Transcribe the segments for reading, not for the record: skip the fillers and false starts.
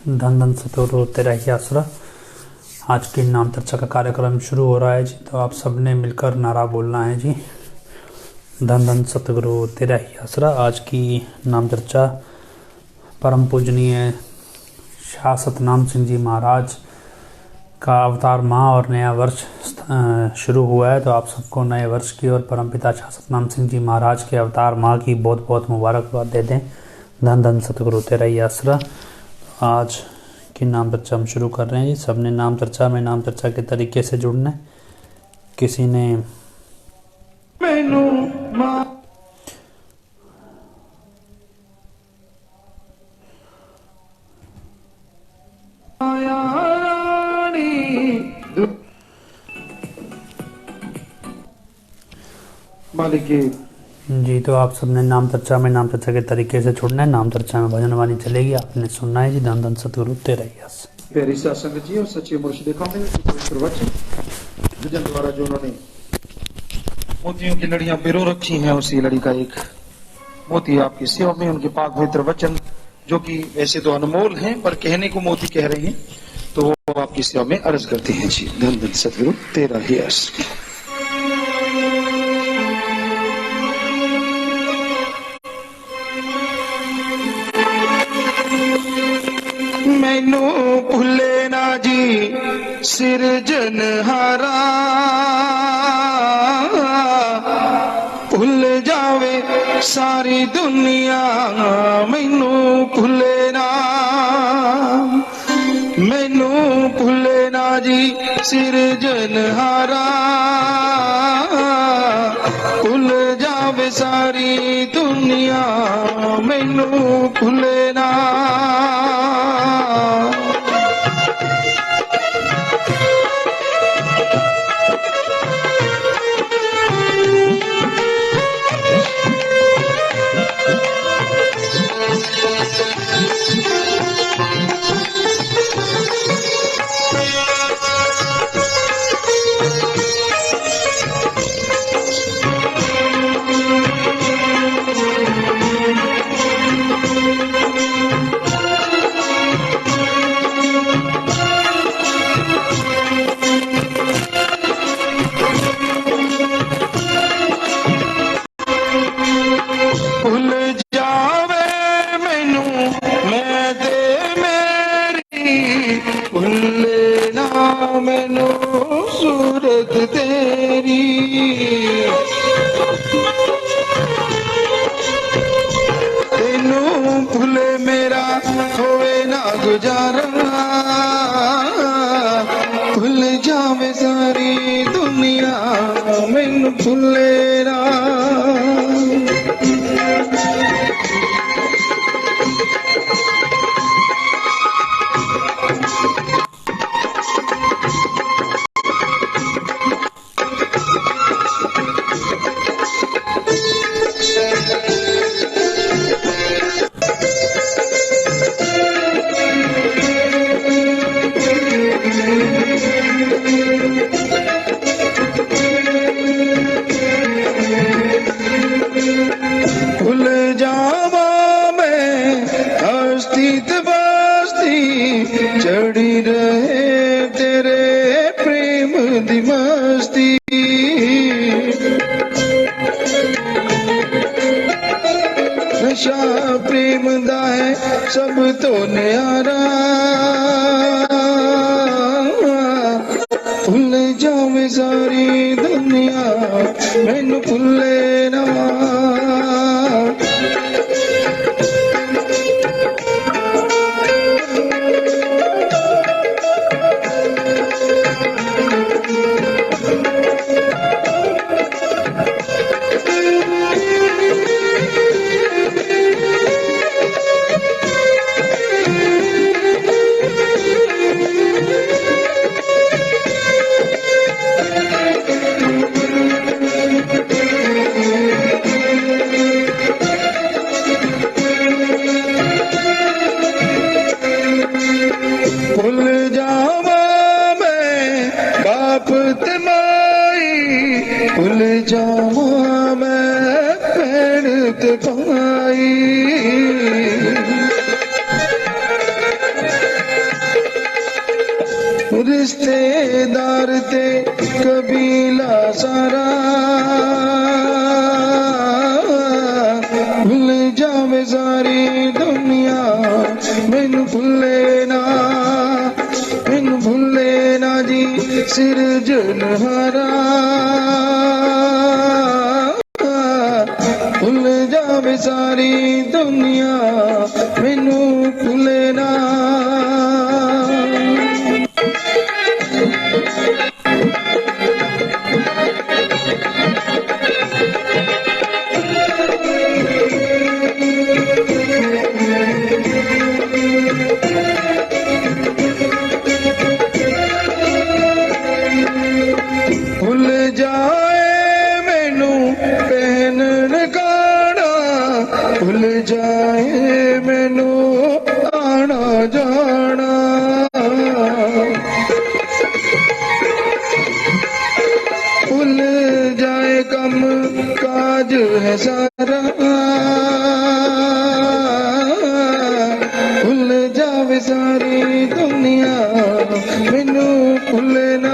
धन धन सतगुरु तेरा ही आसरा। आज की नाम चर्चा का कार्यक्रम शुरू हो रहा है जी। तो आप सबने मिलकर नारा बोलना है जी, धन धन सतगुरु तेरा ही आसरा। आज की नाम चर्चा परम पूजनीय शाह सतनाम सिंह जी महाराज का अवतार माह और नया वर्ष शुरू हुआ है। तो आप सबको नए वर्ष की और परमपिता शाह सतनाम सिंह जी महाराज के अवतार माह की बहुत बहुत मुबारकबाद दे दें। धन धन सतगुरु तेरा ही आसरा। आज की नाम चर्चा हम शुरू कर रहे हैं जी। सबने नाम चर्चा में नाम चर्चा के तरीके से जुड़ना है। किसी ने मालिक जी, तो आप सबने नाम चर्चा में नाम चर्चा के तरीके से जुड़ना है। नाम चर्चा में भजन वाणी चलेगी, आपने सुनना है जी। धन धन सतगुरु तेरा ही आसरा। प्यारी साध संगत जी और सच्चे मुर्शिद खाने पवित्र वचन भजन द्वारा जो उन्होंने मोतियों की लड़ियां पिरो रखी हैं, उसी लड़ी का एक मोती आपकी सेवा में उनके पाक पवित्र वचन, जो कि वैसे तो अनमोल हैं पर कहने को मोती कह रहे हैं, तो वो आपकी सेवा में अर्ज करते हैं जी। धन धन सतगुरु तेरा ही आसरा। मैनू भुले ना जी सिरजनहारा, भुल जावे सारी दुनिया मैनू भुले ना, मैनू भुले ना जी सिरजनहारा, भुल जावे सारी दुनिया मैनू भुले ना। मैनू सूरत तेरी तेनू भुले मेरा होवे ना गुजारा, भुल जावे सारी दुनिया मैनू भुले ना। भूल जावा मैं अस्तित बस्ती, चढ़ी रहे तेरे प्रेम दी मस्ती, नशा प्रेम दा है सब तो न्यारा, भूल जावे सारी दुनिया मैनू भुले ना। रिश्तेदार ते कबीला सारा भुल जावे सारी दुनिया मैनू भुले ना जी सिरजनहारा भुल जावे सारी दुनिया मैनू भुले ना। भुल जाए मैनू पहनन गाना भुल जाए मैनू आना जाना भुल जाए कम काज है सारा भुल जावे सारी दुनिया मैनू भुले ना।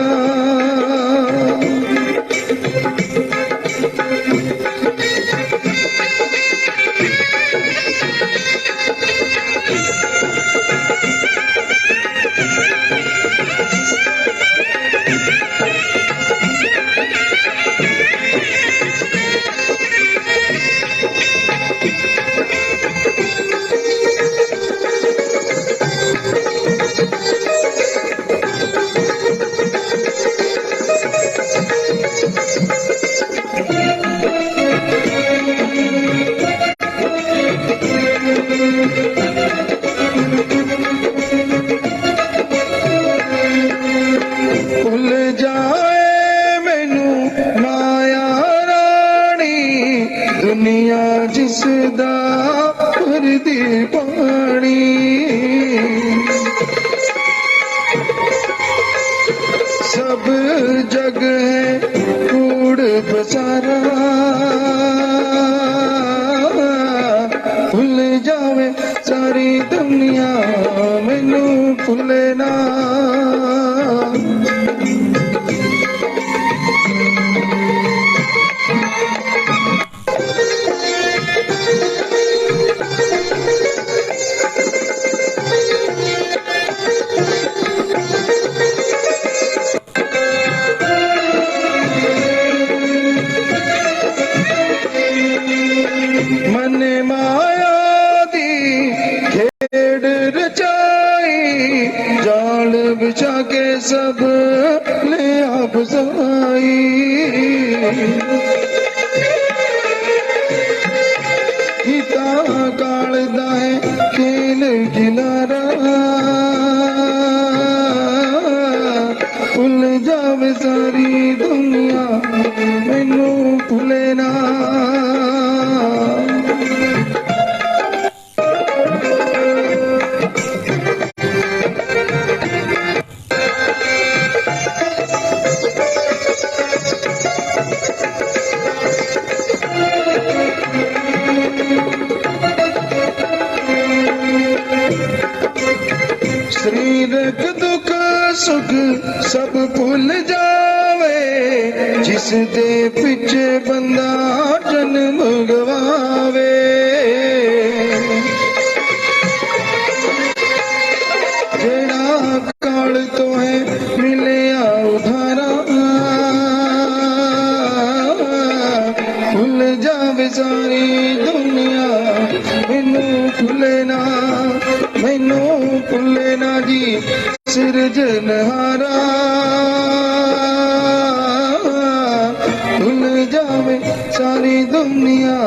भुल जाए मैनू माया रानी दुनिया जिसदा भरदी पानी सब जग है कूड़ बसारा भुल जावे सारी दुनिया मैनू भुले ना। मन माया दी खेड़ रचाई जाल बिछा के सब ले आप सवाई गीता कालदा है खेल किनारा भुल जावे सारी दुनिया मैनू भुले ना। शरीरक दुख सुख सब भुल जावे जिस दे पिछे बंदा जन्म गवावे जेड़ा काल तो है मिलिया उधारा भुल जावे सारी दुनिया मैनू भुले ना जी सिरजनहारा भुल जावे सारी दुनिया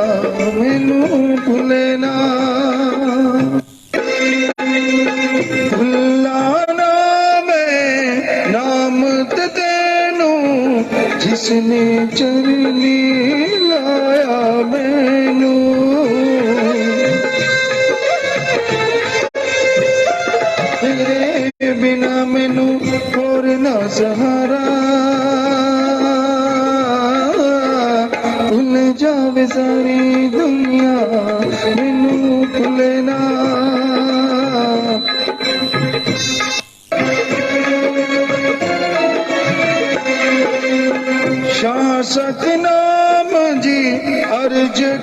मैनू भुले ना। भुलाना मैं नाम ते तेनू जिसने चरनी लाया मैनू तेरे बिना मैनू होर ना सहारा भुल जावे सारी दुनिया मैनू भुले ना।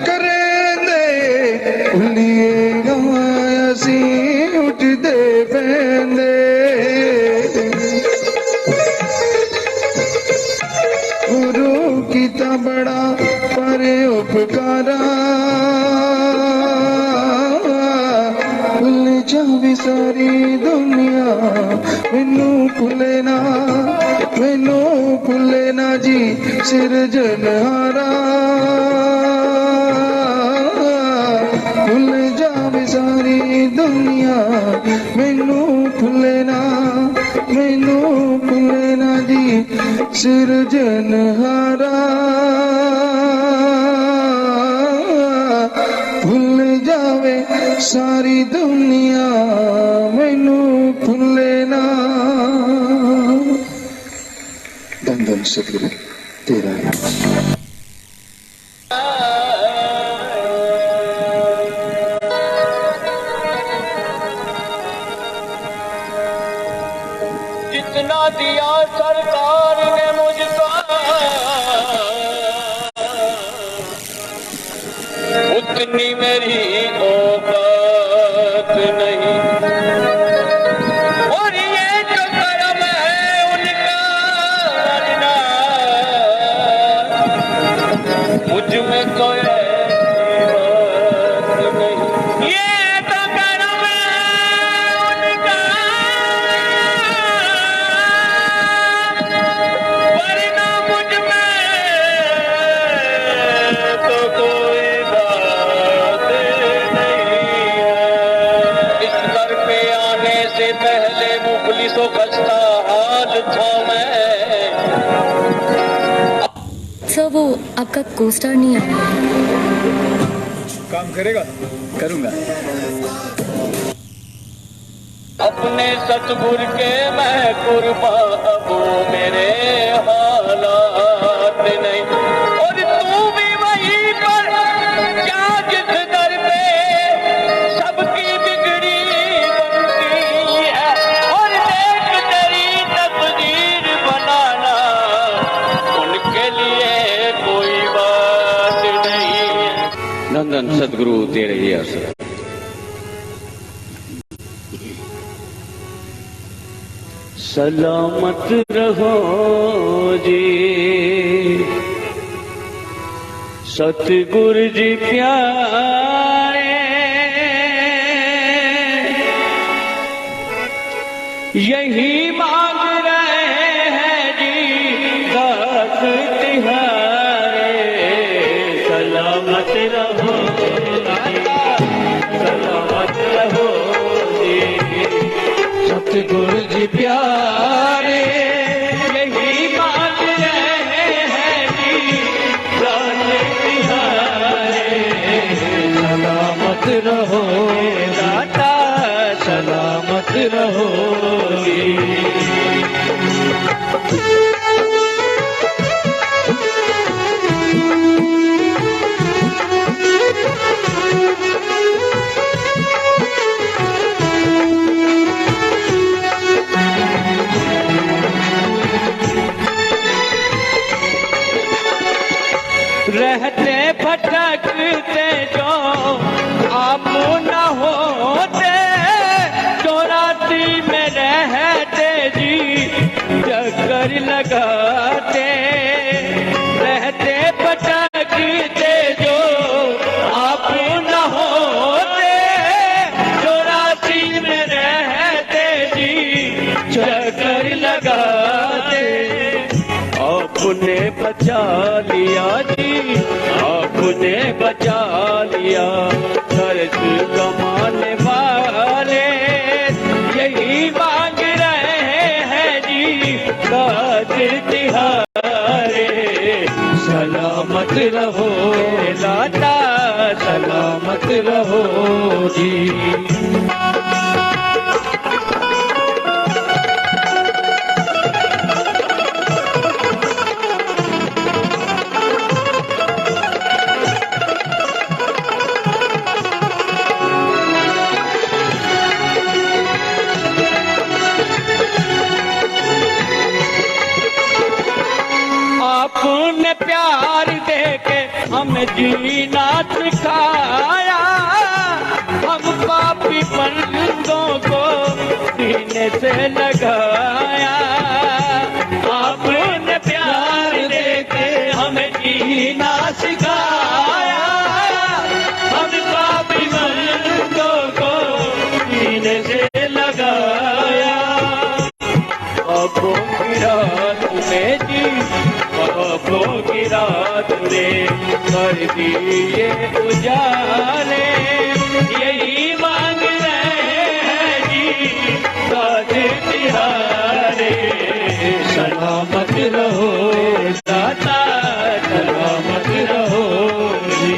करेंदे भुलिए असी उठदे पैंदे गुरु कीता बड़ा पर उपकारा भुल जावे सारी दुनिया मैनू भुले ना जी सिरजनहारा भुल जावे सारी दुनिया मैनू भुले ना जी सिरजनहारा भुल जावे सारी दुनिया मैनू भुले ना। धन धन सतगुरु तेरा नाम। जितना दिया सरकार ने मुझको उतनी मेरी औकात नहीं और ये जो कर्म है उनका मुझ में कोई बात नहीं। ये तो कर्म है उनका वरना मुझ में तो कोई बात नहीं है। इस दर पे आने से पहले मुखलिसों खस्ता हाल था मैं। सर वो आपका कोस्टार नहीं आया। काम करेगा करूंगा। अपने सतगुर के मैं कुर्बान अब मेरे हालात नहीं और तू भी वहीं पर क्या जिस दर पे सबकी बिगड़ी बनती है और देख तेरी तकदीर बनाना उनके लिए कोई बात नहीं है। नंदन सदगुरु तेरे ही असर। सलामत रहो जी सतगुरु जी प्यारे यही मांग रहे हैं जी दास तिहारे। सलामत रहो सलामत रहो जी सतगुरु जी प्यारे यही मांग रहे हैं जी दास तिहारे। सलामत रहो दाता सलामत रहो जी। रहते भटकते जो आप न होते जो रात्रि में रहते जी चक्कर लगाते। रहते भटकते जो आप न होते जो रात्रि में रहते जी चक्कर लगाते। आपने बचा लिया जी आपने बचा लिया कर्ज कमाने वाले यही मांग रहे हैं जी दास तिहारे। सलामत रहो लाता सलामत रहो जी। आपने प्यार दे के हमें हमें जीना सिखाया, हम पापी बंदों को सीने से लगाया। आपने प्यार देके हमें जीना सिखाया, हम पापी बंदों को सीने से लगाया। पापों की रात में जी, पापों की रात में कर दिए उजाले, यही मांग रहे हैं जी दाद तिहारे। सलामत रहो दाता, सलामत रहो जी।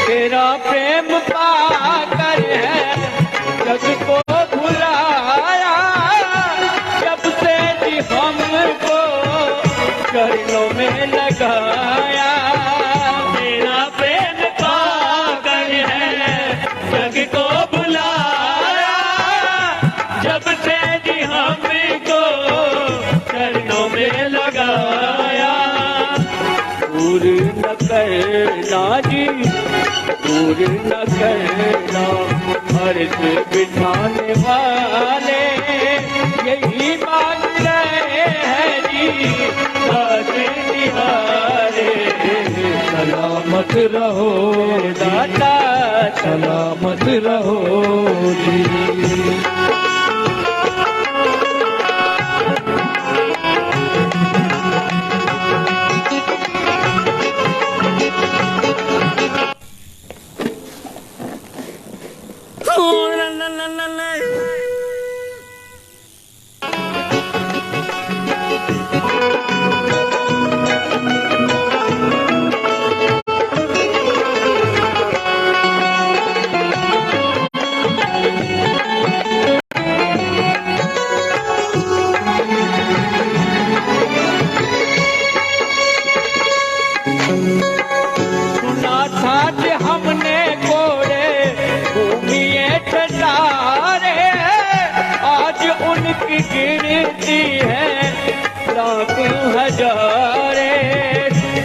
तेरा प्रेम पाकर है जग को भुलाया, जब से जी हमको चरणों में लगाया। तेरा प्रेम पाकर है जग को भुलाया, जब से जी हमको चरणों में लगाया। दूर न करना जी, दूर न करना अर्ज बिठाने वाले, यही मांग रहे हैं जी दाद तिहारे। सलामत रहो दाता, सलामत रहो जी। सुना था कि हमने कोड़े भूमिए ठटारे, आज उनकी गिनती है लाख हजारे।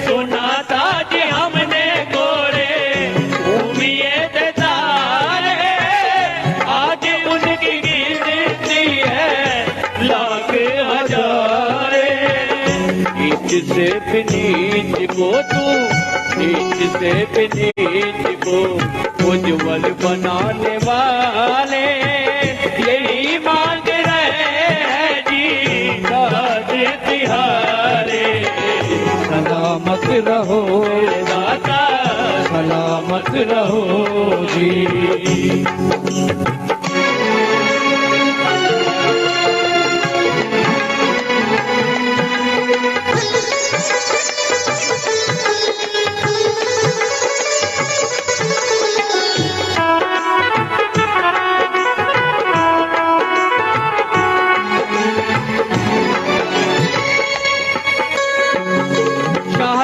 सुना था कि हमने कोड़े भूमिए ठटारे, आज उनकी गिनती है लाख हजारे। नीच से भी नीच को तू, नीच से भी नीच को उज्ज्वल बनाने वाले, यही मांग रहे हैं जी दाद तिहारे। सलामत रहो दाता, सलामत रहो जी।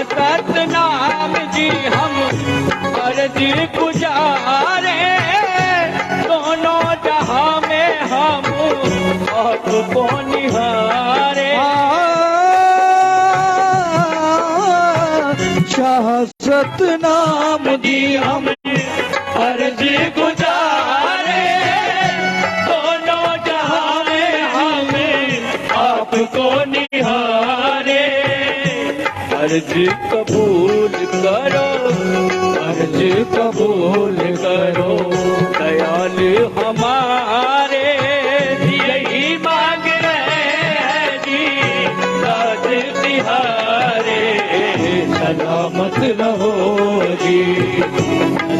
सतनाम जी हम अर्जी गुजारे, दोनों जहां में हम आपको निहारे। शाह सतनाम जी हम अर्जी गुजारे, दोनों जहां में हम आपको निहारे। अर्ज कबूल करो, अर्ज कबूल करो दयाल हमारे, यही मांग रहे हैं जी दाद तिहारे। सलामत रहो जी,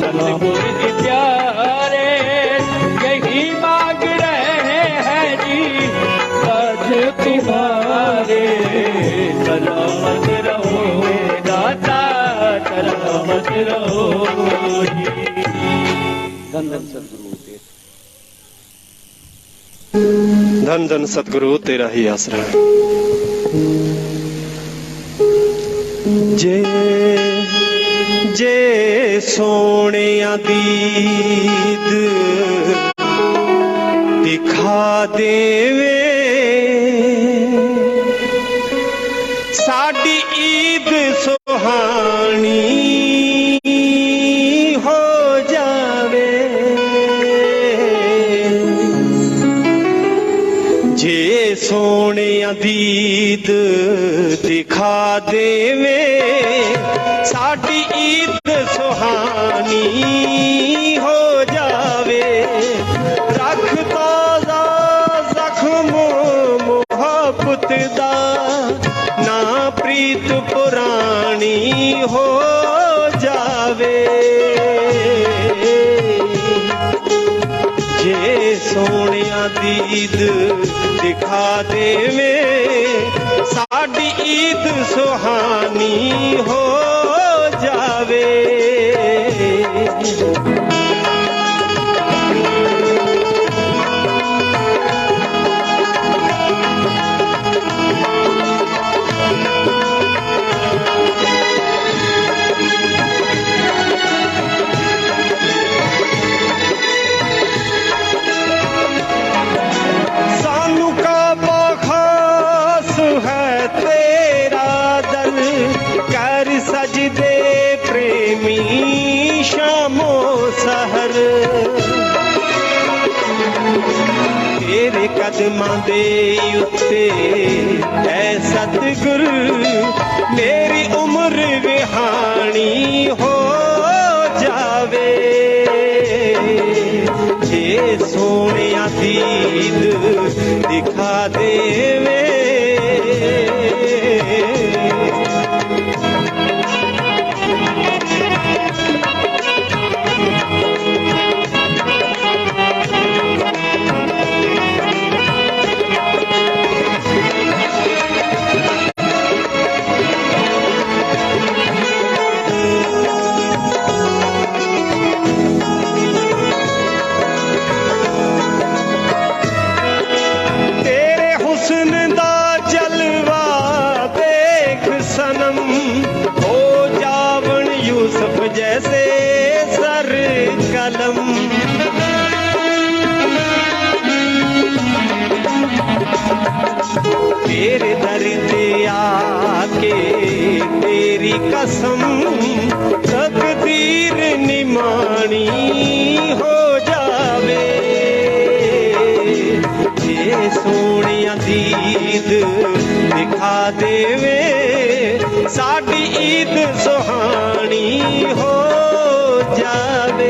सलामत जी प्यारे, यही मांग रहे हैं जी दाद तिहारे। सलामत रहो दाता, सलामत रहो जी। धन धन सद्गुरु देव। धन धन सतगुरु तेरा ही आसरा। जे जे सोने दीद दिखा देवे साडी ईद सुहानी हो जावे। जे सोने दीद दिखा देवे साडी ईद सुहानी हो जावे। रख ताजा जख्म मोहब्बत दा ना प्रीत पुरानी हो जावे। जे सोनिया दीद दिखा देवे साडी ईद सुहानी हो जावे। सजदे प्रेमी शामो सहर तेरे कदमां दे उत्ते ऐ सतगुर मेरी उम्र विहानी हो जावे। जे सोनिया दीद दिखा देवे जैसे सर कलम। तेरे दर पे आके तेरी कसम तकदीर निमानी हो जावे। ये सोनिया दीद दिखा देवे साडी ईद सुहानी हो जावे।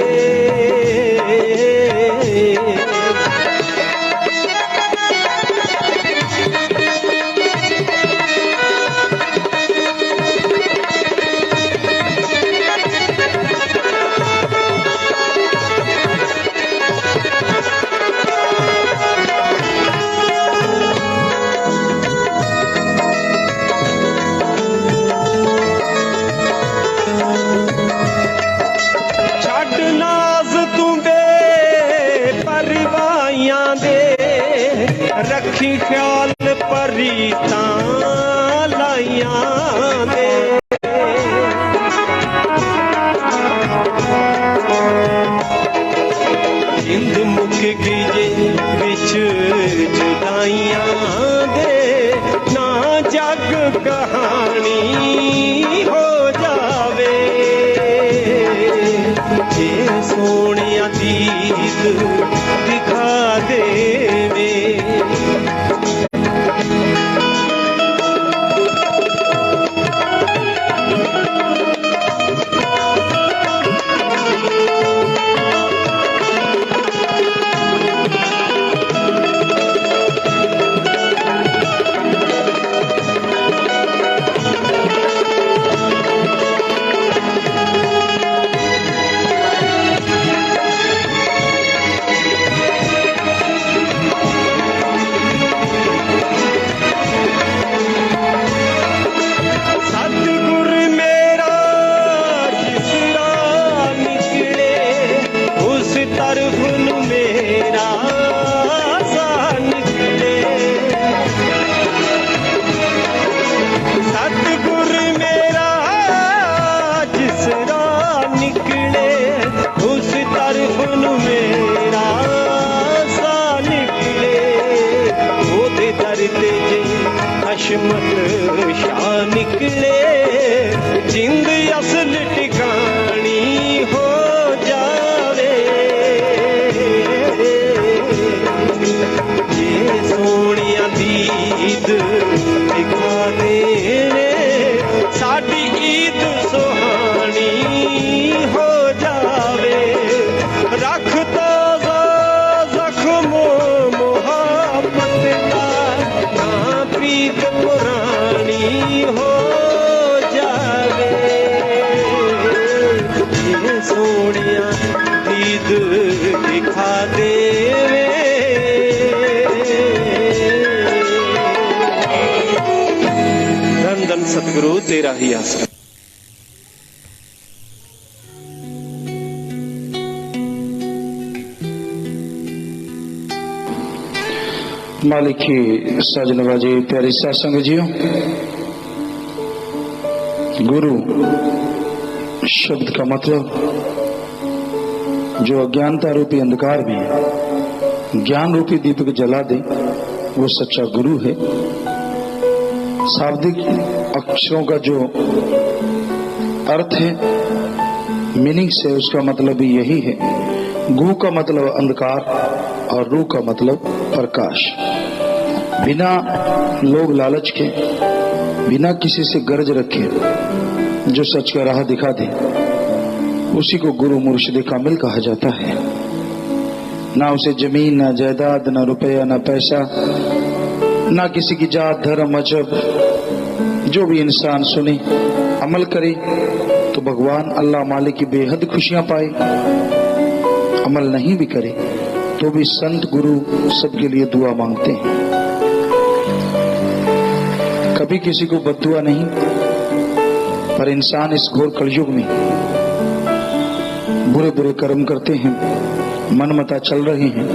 रखी ख्याल परीता लाइया दे। जिंद मुक गई बिच जुदाइयां दे ना जग कहानी हो जावे। जे सोनिया दीद दिखा देवे किस्मत शाह निकले जिंद असल ठिकानी हो जावे ये सोनिया दीद दिखा दे साडी ईद सुहानी हो जावे रख तो जख्मो मोहब्बत का ना प्रीत पुरानी हो जावे ये सोनिया दीद दिखा दे धन धन सतगुरु तेरा ही आसरा। मालिक की साज नवाजी प्यारी सत्संग जियो। गुरु शब्द का मतलब जो अज्ञानता रूपी अंधकार में ज्ञान रूपी दीपक जला दे वो सच्चा गुरु है। शाब्दिक अक्षरों का जो अर्थ है मीनिंग से उसका मतलब भी यही है। गु का मतलब अंधकार और रू का मतलब प्रकाश। बिना लोभ लालच के बिना किसी से गर्ज रखे जो सच का राह दिखा दे उसी को गुरु मुर्शिद कामिल कहा जाता है। ना उसे जमीन ना जायदाद ना रुपया ना पैसा ना किसी की जात धर्म मजहब। जो भी इंसान सुने अमल करे तो भगवान अल्लाह मालिक की बेहद खुशियां पाए। अमल नहीं भी करे तो भी संत गुरु सबके लिए दुआ मांगते हैं। कभी किसी को बद्दुआ नहीं, पर इंसान इस घोर कलयुग में बुरे बुरे कर्म करते हैं, मनमता चल रहे हैं।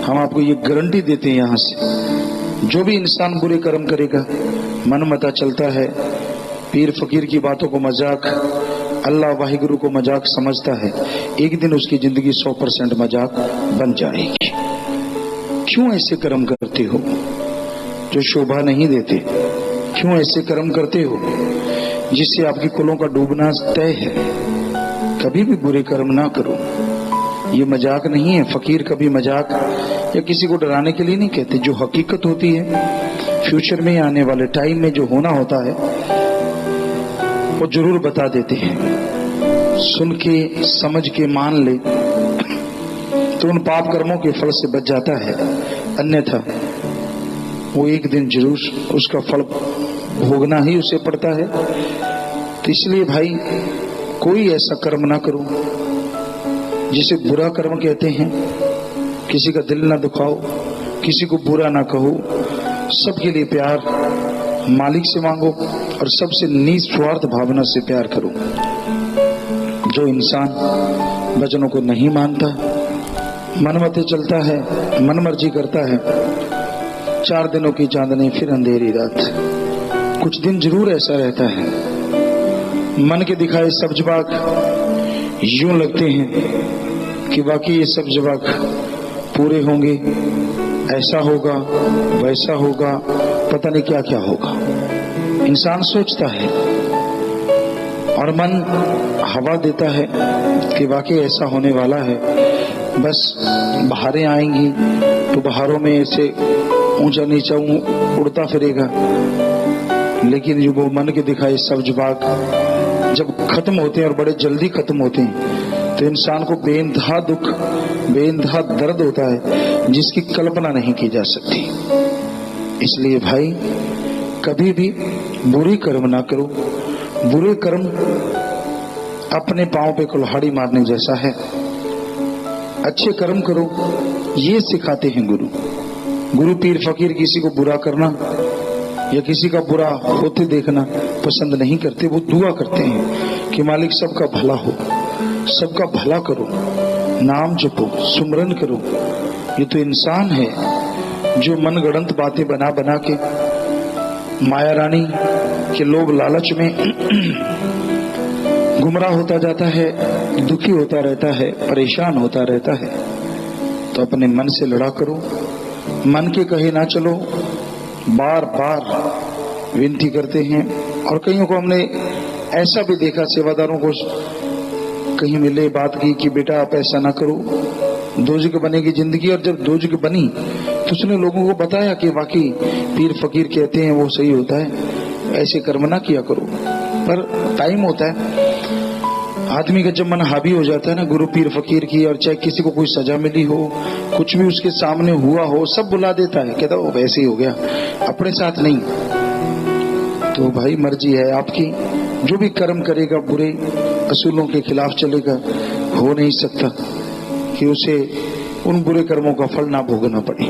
हम आपको ये गारंटी देते हैं यहाँ से जो भी इंसान बुरे कर्म करेगा, मनमता चलता है, पीर फकीर की बातों को मजाक, अल्लाह वाहिगुरु को मजाक समझता है, एक दिन उसकी जिंदगी 100% मजाक बन जाएगी। क्यों ऐसे कर्म करते हो जो शोभा नहीं देते? क्यों ऐसे कर्म करते हो जिससे आपकी कुलों का डूबना तय है? कभी भी बुरे कर्म ना करो। ये मजाक नहीं है। फकीर कभी मजाक या किसी को डराने के लिए नहीं कहते। जो हकीकत होती है, फ्यूचर में आने वाले टाइम में जो होना होता है वो जरूर बता देते हैं। सुन के समझ के मान ले तो उन पाप कर्मों के फल से बच जाता है, अन्यथा वो एक दिन जरूर उसका फल भोगना ही उसे पड़ता है। तो इसलिए भाई कोई ऐसा कर्म ना करो जिसे बुरा कर्म कहते हैं। किसी का दिल ना दुखाओ, किसी को बुरा ना कहो, सबके लिए प्यार मालिक से मांगो और सबसे निस्वार्थ भावना से प्यार करो। जो इंसान वचनों को नहीं मानता, मनमते चलता है, मनमर्जी करता है, 4 दिनों की चांदनी फिर अंधेरी रात। कुछ दिन जरूर ऐसा रहता है। मन के दिखाए सब्ज बाग यूं लगते हैं कि बाकी ये सब्ज बाग पूरे होंगे, ऐसा होगा वैसा होगा, पता नहीं क्या क्या होगा। इंसान सोचता है और मन हवा देता है कि वाकई ऐसा होने वाला है। बस बहारें आएंगी तो बहारों में ऐसे ऊंचा नीचा उड़ता फिरेगा। लेकिन जो वो मन के दिखाए सब्ज बाग जब खत्म होते हैं और बड़े जल्दी खत्म होते हैं तो इंसान को बेइंतहा दुख, बेइंतहा दर्द होता है जिसकी कल्पना नहीं की जा सकती। इसलिए भाई कभी भी बुरी कर्म ना करो। बुरे कर्म अपने पांव पे कुल्हाड़ी मारने जैसा है। अच्छे कर्म करो, ये सिखाते हैं गुरु। गुरु पीर फकीर किसी को बुरा करना या किसी का बुरा होते देखना पसंद नहीं करते। वो दुआ करते हैं कि मालिक सबका भला हो, सबका भला करो, नाम जपो, सुमरन करो। ये तो इंसान है जो मनगढ़ंत बातें बना बना के माया रानी के लोभ लालच में गुमराह होता जाता है, दुखी होता रहता है, परेशान होता रहता है। तो अपने मन से लड़ा करो, मन के कहे ना चलो, बार बार विनती करते हैं। और कईयों को हमने ऐसा भी देखा, सेवादारों को कहीं मिले बात की कि बेटा आप ऐसा ना करो, दोजक बनेगी जिंदगी। और जब दोजक बनी तो उसने लोगों को बताया कि वाकई पीर फकीर कहते हैं वो सही होता है, ऐसे कर्म ना किया करो। पर टाइम होता है, आदमी का जब मन हावी हो जाता है ना गुरु पीर फकीर की, और चाहे किसी को कोई सजा मिली हो, कुछ भी उसके सामने हुआ हो, सब बुला देता है, कहता वो वैसे ही हो गया, अपने साथ नहीं। तो भाई मर्जी है आपकी, जो भी कर्म करेगा बुरे असूलों के खिलाफ चलेगा, हो नहीं सकता कि उसे उन बुरे कर्मों का फल ना भोगना पड़े।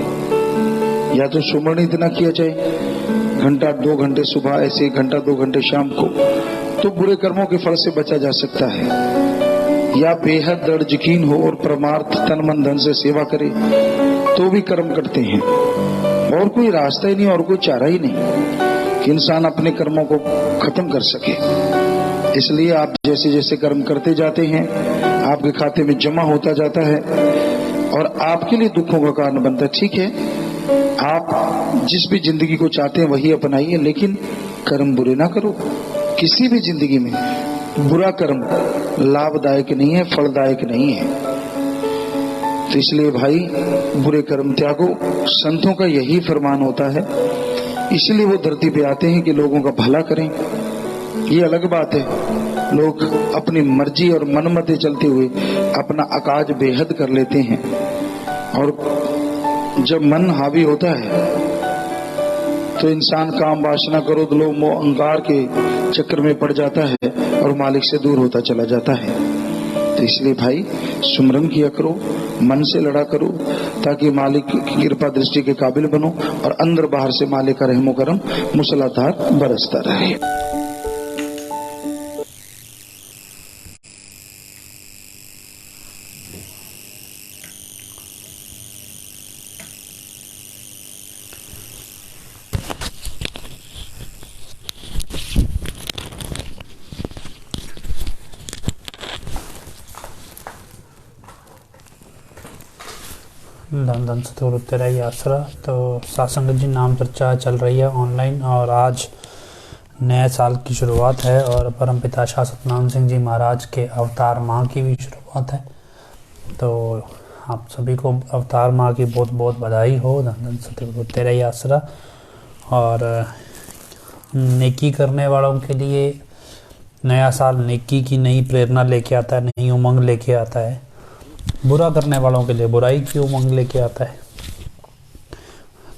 या तो सुमरण इतना किया जाए, घंटा 2 घंटे सुबह, ऐसे घंटा 2 घंटे शाम को, तो बुरे कर्मों के फल से बचा जा सकता है। या बेहद दृढ़ यकीन हो और परमार्थ तन मन धन से सेवा करे तो भी कर्म करते हैं। और कोई रास्ता ही नहीं, और कोई चारा ही नहीं कि इंसान अपने कर्मों को खत्म कर सके। इसलिए आप जैसे जैसे कर्म करते जाते हैं, आपके खाते में जमा होता जाता है और आपके लिए दुखों का कारण बनता है। ठीक है, आप जिस भी जिंदगी को चाहते हैं वही अपनाइए, लेकिन कर्म बुरे ना करो। किसी भी जिंदगी में बुरा कर्म लाभदायक नहीं है, फलदायक नहीं है। तो इसलिए भाई बुरे कर्म त्यागो, संतों का यही फरमान होता है। इसलिए वो धरती पे आते हैं कि लोगों का भला करें। ये अलग बात है, लोग अपनी मर्जी और मनमते चलते हुए अपना अकाज बेहद कर लेते हैं, और जब मन हावी होता है तो इंसान काम वासना करो तो लोग मोह अहंकार के चक्कर में पड़ जाता है और मालिक से दूर होता चला जाता है। तो इसलिए भाई सुमरन किया करो, मन से लड़ा करो, ताकि मालिक की कृपा दृष्टि के काबिल बनो और अंदर बाहर से मालिक का रहमो करम मूसलाधार बरसता रहे। धन धन सतगुरु तेरा ही आसरा। तो सासंगत जी नाम चर्चा चल रही है ऑनलाइन, और आज नए साल की शुरुआत है और परमपिता शाह सतनाम सिंह जी महाराज के अवतार माह की भी शुरुआत है। तो आप सभी को अवतार माह की बहुत बहुत बधाई हो। धन धन सतगुरु तेरा ही आसरा। और नेकी करने वालों के लिए नया साल नेकी की नई प्रेरणा लेके आता है, नई उमंग लेके आता है। बुरा करने वालों के लिए बुराई की उमंग लेके आता है।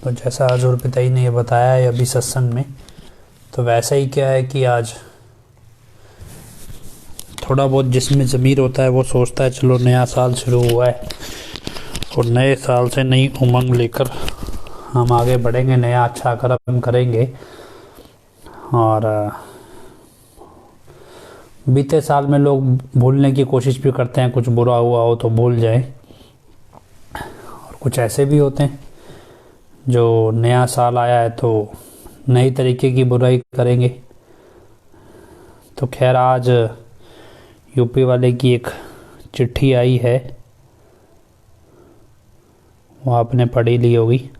तो जैसा हजूर पिताई ने ये बताया है अभी सत्संग में, तो वैसा ही क्या है कि आज थोड़ा बहुत जिसमें ज़मीर होता है वो सोचता है चलो नया साल शुरू हुआ है और नए साल से नई उमंग लेकर हम आगे बढ़ेंगे, नया अच्छा कर्म करेंगे। और बीते साल में लोग भूलने की कोशिश भी करते हैं, कुछ बुरा हुआ हो तो भूल जाएं। और कुछ ऐसे भी होते हैं जो नया साल आया है तो नई तरीके की बुराई करेंगे। तो खैर आज यूपी वाले की एक चिट्ठी आई है, वो आपने पढ़ी ली होगी,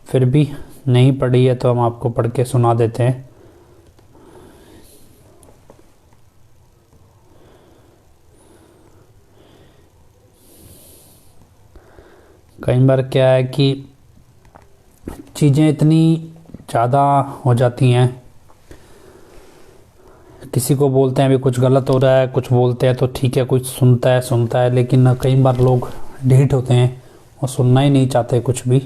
फिर भी नहीं पढ़ी है तो हम आपको पढ़ के सुना देते हैं। कई बार क्या है कि चीज़ें इतनी ज़्यादा हो जाती हैं, किसी को बोलते हैं अभी कुछ गलत हो रहा है, कुछ बोलते हैं तो ठीक है, कुछ सुनता है, लेकिन कई बार लोग ढीठ होते हैं और सुनना ही नहीं चाहते कुछ भी,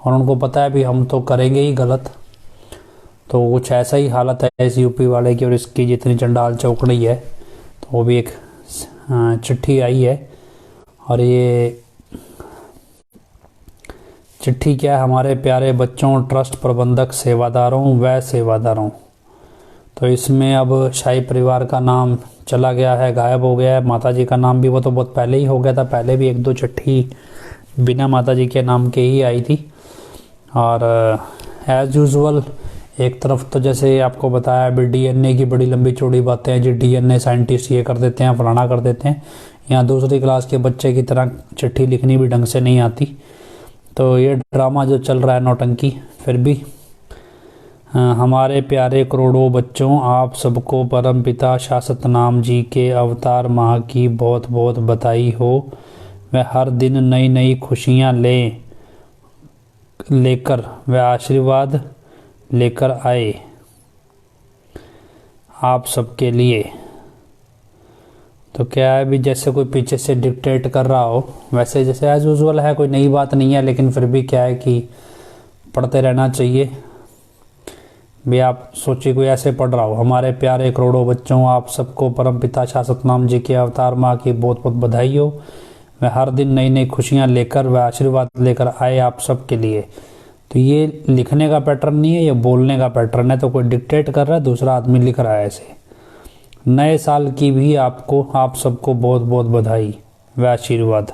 और उनको पता है भी हम तो करेंगे ही गलत। तो कुछ ऐसा ही हालत है इस यूपी वाले की और इसकी जितनी चंडाल चौकड़ी है। तो वो भी एक चिट्ठी आई है, और ये चिट्ठी क्या है, हमारे प्यारे बच्चों, ट्रस्ट प्रबंधक, सेवादारों। तो इसमें अब शाही परिवार का नाम चला गया है, गायब हो गया है। माता जी का नाम भी वो तो बहुत पहले ही हो गया था, पहले भी 1-2 चिट्ठी बिना माता जी के नाम के ही आई थी। और एज़ यूजुअल एक तरफ तो जैसे आपको बताया भी DNA की बड़ी लंबी चौड़ी बातें हैं जी, DNA साइंटिस्ट ये कर देते हैं, फलाना कर देते हैं। यहाँ दूसरी क्लास के बच्चे की तरह चिट्ठी लिखनी भी ढंग से नहीं आती। तो ये ड्रामा जो चल रहा है नौटंकी, फिर भी हमारे प्यारे करोड़ों बच्चों, आप सबको परमपिता शाश्वत नाम जी के अवतार माह की बहुत बहुत बधाई हो। वह हर दिन नई नई खुशियाँ लेकर वह आशीर्वाद लेकर आए आप सबके लिए। तो क्या है भी, जैसे कोई पीछे से डिक्टेट कर रहा हो, वैसे जैसे एज यूजुअल है, कोई नई बात नहीं है, लेकिन फिर भी क्या है कि पढ़ते रहना चाहिए भी। आप सोचिए कोई ऐसे पढ़ रहा हो, हमारे प्यारे करोड़ों बच्चों, आप सबको परमपिता शाश्वत नाम जी के अवतार माह की बहुत बहुत बधाई हो। वह हर दिन नई नई खुशियाँ लेकर वह आशीर्वाद लेकर आए आप सब के लिए। तो ये लिखने का पैटर्न नहीं है, ये बोलने का पैटर्न है। तो कोई डिक्टेट कर रहा है, दूसरा आदमी लिख रहा है ऐसे। नए साल की भी आप सबको बहुत बहुत बधाई व आशीर्वाद।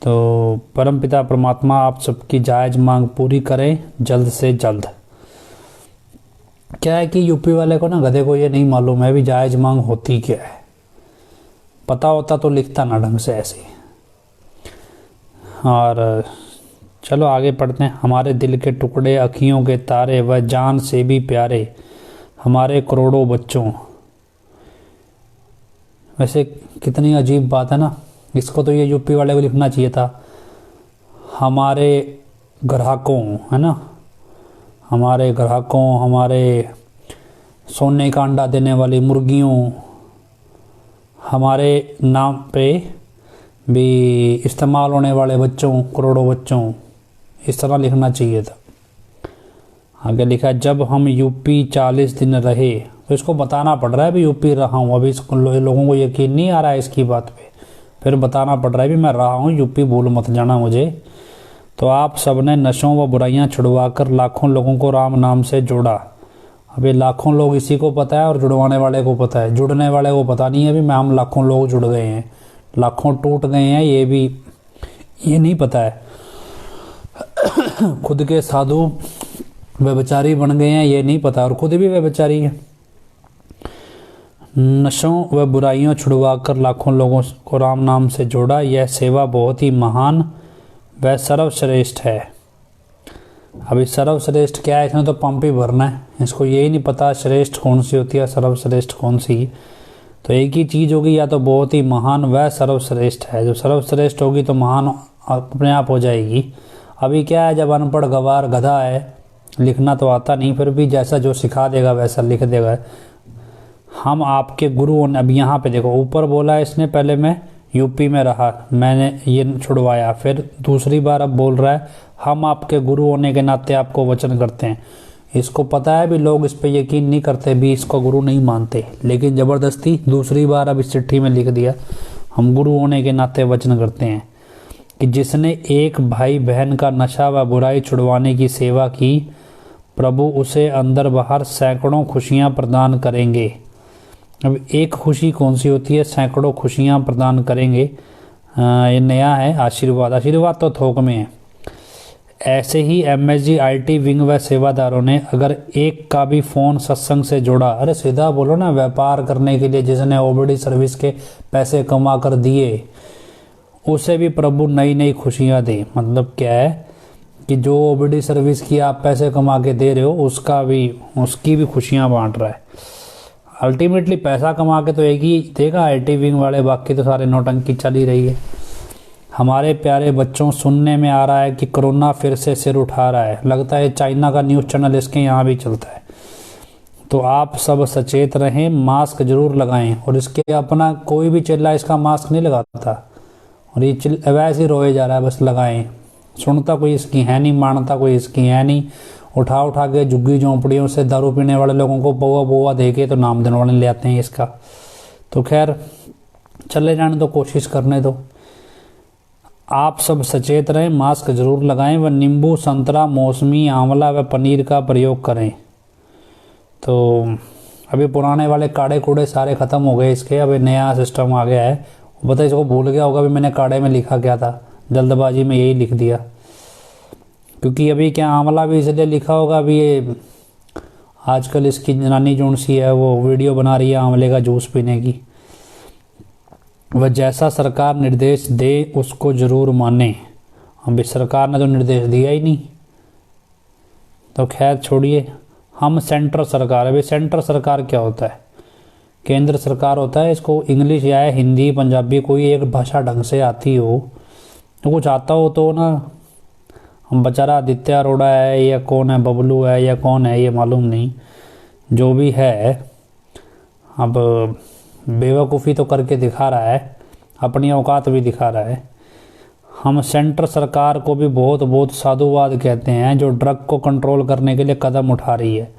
तो परमपिता परमात्मा आप सबकी जायज़ मांग पूरी करें जल्द से जल्द। क्या है कि यूपी वाले को ना, गधे को ये नहीं मालूम है भी जायज़ मांग होती क्या है। पता होता तो लिखता ना ढंग से ऐसे। और चलो आगे पढ़ते हैं। हमारे दिल के टुकड़े, अखियों के तारे व जान से भी प्यारे हमारे करोड़ों बच्चों। वैसे कितनी अजीब बात है ना, इसको तो ये यूपी वाले को लिखना चाहिए था। हमारे ग्राहकों, है ना, हमारे ग्राहकों, हमारे सोने का अंडा देने वाली मुर्गियों, हमारे नाम पे भी इस्तेमाल होने वाले बच्चों, करोड़ों बच्चों, इस तरह लिखना चाहिए था। आगे लिखा, जब हम यूपी 40 दिन रहे। तो इसको बताना पड़ रहा है भी यूपी रहा हूँ। अभी लोगों को यकीन नहीं आ रहा है इसकी बात पे, फिर बताना पड़ रहा है भी मैं रहा हूँ यूपी, भूल मत जाना मुझे। तो आप सबने नशों व बुराइयां छुड़वाकर लाखों लोगों को राम नाम से जोड़ा। अभी लाखों लोग इसी को पता है और जुड़वाने वाले को पता है, जुड़ने वाले को पता नहीं है भी मैं हम लाखों लोग जुड़ गए हैं, लाखों टूट गए हैं, ये नहीं पता है। खुद के साधु व्यभिचारी बन गए हैं, ये नहीं पता, और खुद भी व्यभिचारी है। नशों व बुराइयों छुड़वाकर लाखों लोगों को राम नाम से जोड़ा। यह सेवा बहुत ही महान व सर्वश्रेष्ठ है। अभी सर्वश्रेष्ठ क्या है, इसने तो पंप ही भरना है, इसको यही नहीं पता श्रेष्ठ कौन सी होती है, सर्वश्रेष्ठ कौन सी। तो एक ही चीज़ होगी, या तो बहुत ही महान व सर्वश्रेष्ठ है। जो सर्वश्रेष्ठ होगी तो महान अपने आप हो जाएगी। अभी क्या है, जब अनपढ़ गवार गधा है, लिखना तो आता नहीं, फिर भी जैसा जो सिखा देगा वैसा लिख देगा। हम आपके गुरु। अब यहाँ पे देखो, ऊपर बोला है इसने, पहले मैं यूपी में रहा, मैंने ये छुड़वाया, फिर दूसरी बार अब बोल रहा है हम आपके गुरु होने के नाते आपको वचन करते हैं। इसको पता है भी लोग इस पे यकीन नहीं करते भी, इसको गुरु नहीं मानते, लेकिन ज़बरदस्ती दूसरी बार अब इस चिट्ठी में लिख दिया हम गुरु होने के नाते वचन करते हैं कि जिसने एक भाई बहन का नशा व बुराई छुड़वाने की सेवा की, प्रभु उसे अंदर बाहर सैकड़ों खुशियाँ प्रदान करेंगे। अब एक खुशी कौन सी होती है, सैकड़ों खुशियाँ प्रदान करेंगे। ये नया है आशीर्वाद। आशीर्वाद तो थोक में है। ऐसे ही MSG IT विंग व सेवादारों ने अगर एक का भी फ़ोन सत्संग से जोड़ा, अरे सीधा बोलो ना, व्यापार करने के लिए जिसने OBD सर्विस के पैसे कमा कर दिए, उसे भी प्रभु नई नई खुशियाँ दे। मतलब क्या है कि जो OBD सर्विस की आप पैसे कमा के दे रहे हो, उसकी भी खुशियाँ बांट रहा है। अल्टीमेटली पैसा कमा के तो एक ही देगा IT विंग वाले, बाकी तो सारे नौटंकी चल ही रही है। हमारे प्यारे बच्चों, सुनने में आ रहा है कि कोरोना फिर से सिर उठा रहा है। लगता है चाइना का न्यूज़ चैनल इसके यहाँ भी चलता है। तो आप सब सचेत रहें, मास्क जरूर लगाएं। और इसके अपना कोई भी चेला इसका मास्क नहीं लगाता, और ये वैसे ही रोए जा रहा है, बस लगाएं। सुनता कोई इसकी है नहीं, मानता कोई इसकी है नहीं। उठा के झुग्गी झोंपड़ियों से दारू पीने वाले लोगों को पौवा दे के तो नाम देने वाले ले आते हैं इसका। तो खैर चले जाने तो कोशिश करने दो। आप सब सचेत रहें, मास्क जरूर लगाएं व नींबू, संतरा, मौसमी, आंवला व पनीर का प्रयोग करें। तो अभी पुराने वाले काढ़े कूड़े सारे ख़त्म हो गए इसके, अभी नया सिस्टम आ गया है। बताइए, इसको भूल गया होगा भी मैंने काढ़े में लिखा क्या था, जल्दबाजी में यही लिख दिया। क्योंकि अभी क्या आंवला भी इसलिए लिखा होगा, अभी ये आजकल इसकी जनानी जोन सी है वो वीडियो बना रही है आंवले का जूस पीने की। वह जैसा सरकार निर्देश दे उसको ज़रूर माने अभी सरकार ने तो निर्देश दिया ही नहीं। तो खैर छोड़िए, हम सेंट्रल सरकार है। भाई सेंट्रल सरकार क्या होता है? केंद्र सरकार होता है। इसको इंग्लिश या हिंदी पंजाबी कोई एक भाषा ढंग से आती हो, तो कुछ आता हो तो ना। हम बेचारा आदित्य अरोड़ा है या कौन है, बबलू है या कौन है, ये मालूम नहीं, जो भी है अब बेवकूफ़ी तो करके दिखा रहा है, अपनी औकात भी दिखा रहा है। हम सेंट्रल सरकार को भी बहुत बहुत साधुवाद कहते हैं, जो ड्रग को कंट्रोल करने के लिए कदम उठा रही है।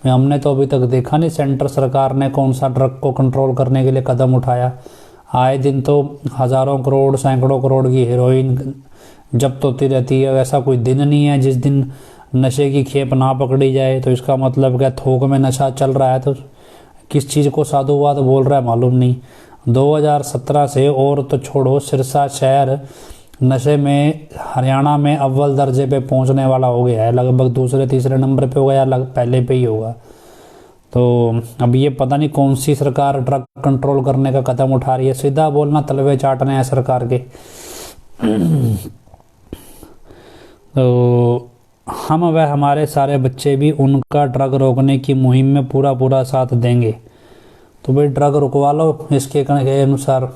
हमने तो अभी तक देखा नहीं सेंट्रल सरकार ने कौन सा ड्रग को कंट्रोल करने के लिए कदम उठाया। आए दिन तो हज़ारों करोड़ सैकड़ों करोड़ की हेरोइन जब्त होती रहती है। ऐसा कोई दिन नहीं है जिस दिन नशे की खेप ना पकड़ी जाए। तो इसका मतलब क्या, थोक में नशा चल रहा है तो किस चीज़ को साधुवाद बोल रहा है मालूम नहीं। 2017 से और तो छोड़ो, सिरसा शहर नशे में हरियाणा में अव्वल दर्जे पे पहुंचने वाला हो गया है। लगभग दूसरे तीसरे नंबर पे हो गया, पहले पे ही होगा। तो अब ये पता नहीं कौन सी सरकार ड्रग कंट्रोल करने का कदम उठा रही है। सीधा बोलना, तलवे चाटने हैं सरकार के। तो हम व हमारे सारे बच्चे भी उनका ड्रग रोकने की मुहिम में पूरा पूरा साथ देंगे। तो भाई ड्रग रुकवा लो इसके अनुसार।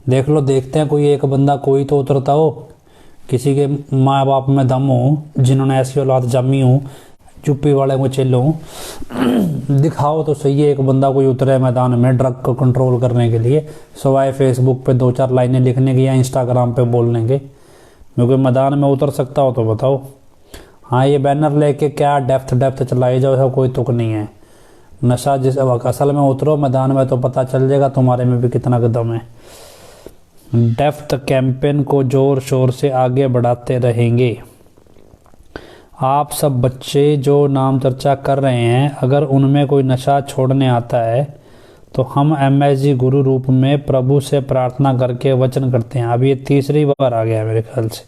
देख लो, देखते हैं कोई एक बंदा कोई तो उतरता हो, किसी के माँ बाप में दम हो, जिन्होंने ऐसी औलाद जमी हो, यूपी वाले को चिल्लो दिखाओ तो सही है। एक बंदा कोई उतरे मैदान में ड्रग को कंट्रोल करने के लिए, सवाए फेसबुक पे 2-4 लाइनें लिखने की या इंस्टाग्राम पे बोलने के। क्योंकि मैदान में उतर सकता हो तो बताओ। हाँ, ये बैनर लेके क्या डेप्थ चलाई जाओ, ऐसा कोई तुक नहीं है। नशा जिस असल में उतरो मैदान में तो पता चल जाएगा तुम्हारे में भी कितना कदम है। डेप्थ कैंपेन को जोर शोर से आगे बढ़ाते रहेंगे। आप सब बच्चे जो नाम चर्चा कर रहे हैं, अगर उनमें कोई नशा छोड़ने आता है तो हम MSG गुरु रूप में प्रभु से प्रार्थना करके वचन करते हैं। अब ये तीसरी बार आ गया मेरे ख्याल से।